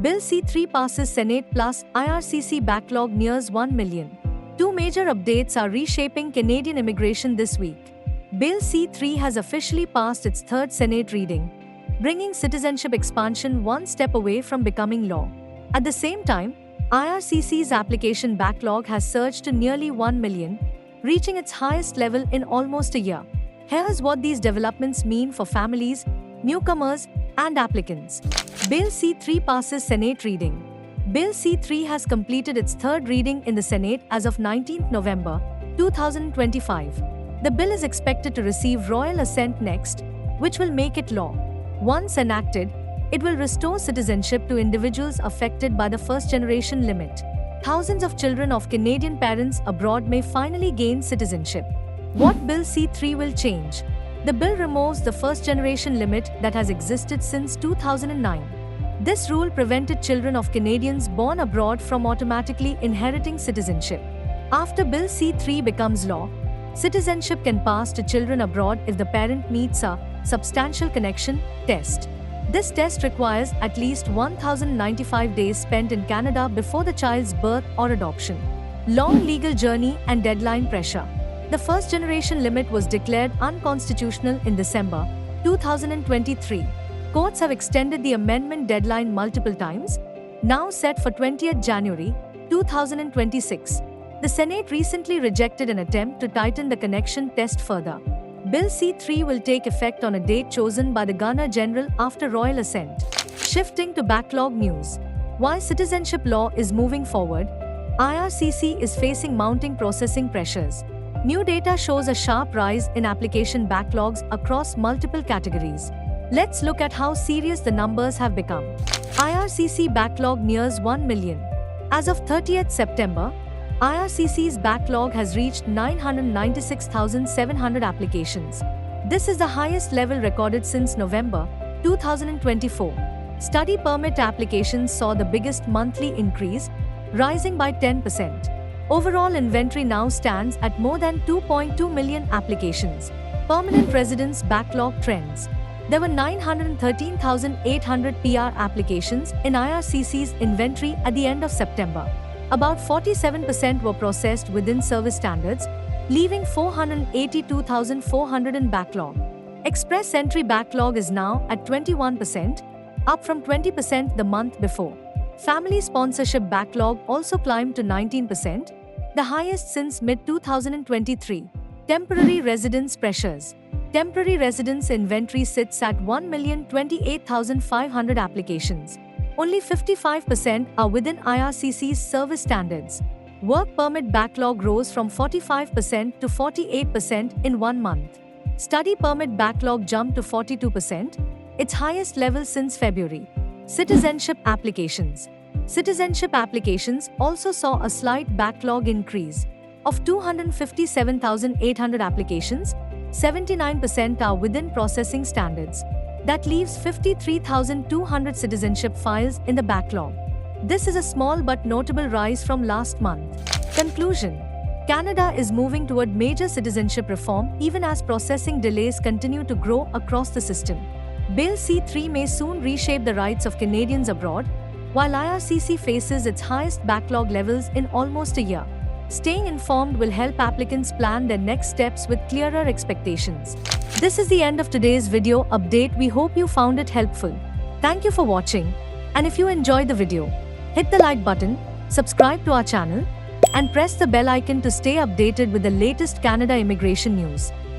Bill C-3 passes Senate plus IRCC backlog nears 1 million. Two major updates are reshaping Canadian immigration this week. Bill C-3 has officially passed its third Senate reading, bringing citizenship expansion one step away from becoming law. At the same time, IRCC's application backlog has surged to nearly 1 million, reaching its highest level in almost a year. Here's what these developments mean for families, newcomers, and applicants. Bill C-3 passes Senate reading. Bill C-3 has completed its third reading in the Senate as of 19 November 2025. The bill is expected to receive royal assent next, which will make it law. Once enacted, it will restore citizenship to individuals affected by the first-generation limit. Thousands of children of Canadian parents abroad may finally gain citizenship. What Bill C-3 will change? The bill removes the first-generation limit that has existed since 2009. This rule prevented children of Canadians born abroad from automatically inheriting citizenship. After Bill C-3 becomes law, citizenship can pass to children abroad if the parent meets a substantial connection test. This test requires at least 1,095 days spent in Canada before the child's birth or adoption. Long legal journey and deadline pressure. The first-generation limit was declared unconstitutional in December 2023. Courts have extended the amendment deadline multiple times, now set for 20th January 2026. The Senate recently rejected an attempt to tighten the connection test further. Bill C-3 will take effect on a date chosen by the Governor-General after royal assent. Shifting to backlog news. While citizenship law is moving forward, IRCC is facing mounting processing pressures. New data shows a sharp rise in application backlogs across multiple categories. Let's look at how serious the numbers have become. IRCC backlog nears 1 million. As of 30th September, IRCC's backlog has reached 996,700 applications. This is the highest level recorded since November 2024. Study permit applications saw the biggest monthly increase, rising by 10%. Overall inventory now stands at more than 2.2 million applications. Permanent residence backlog trends. There were 913,800 PR applications in IRCC's inventory at the end of September. About 47% were processed within service standards, leaving 482,400 in backlog. Express entry backlog is now at 21%, up from 20% the month before. Family sponsorship backlog also climbed to 19%, the highest since mid-2023. Temporary residence pressures. Temporary residence inventory sits at 1,028,500 applications. Only 55% are within IRCC's service standards. Work permit backlog rose from 45% to 48% in 1 month. Study permit backlog jumped to 42%, its highest level since February. Citizenship applications. Citizenship applications also saw a slight backlog increase. Of 257,800 applications, 79% are within processing standards. That leaves 53,200 citizenship files in the backlog. This is a small but notable rise from last month. Conclusion. Canada is moving toward major citizenship reform even as processing delays continue to grow across the system. Bill C-3 may soon reshape the rights of Canadians abroad, while IRCC faces its highest backlog levels in almost a year. Staying informed will help applicants plan their next steps with clearer expectations. This is the end of today's video update. We hope you found it helpful. Thank you for watching. And if you enjoyed the video, hit the like button, subscribe to our channel, and press the bell icon to stay updated with the latest Canada immigration news.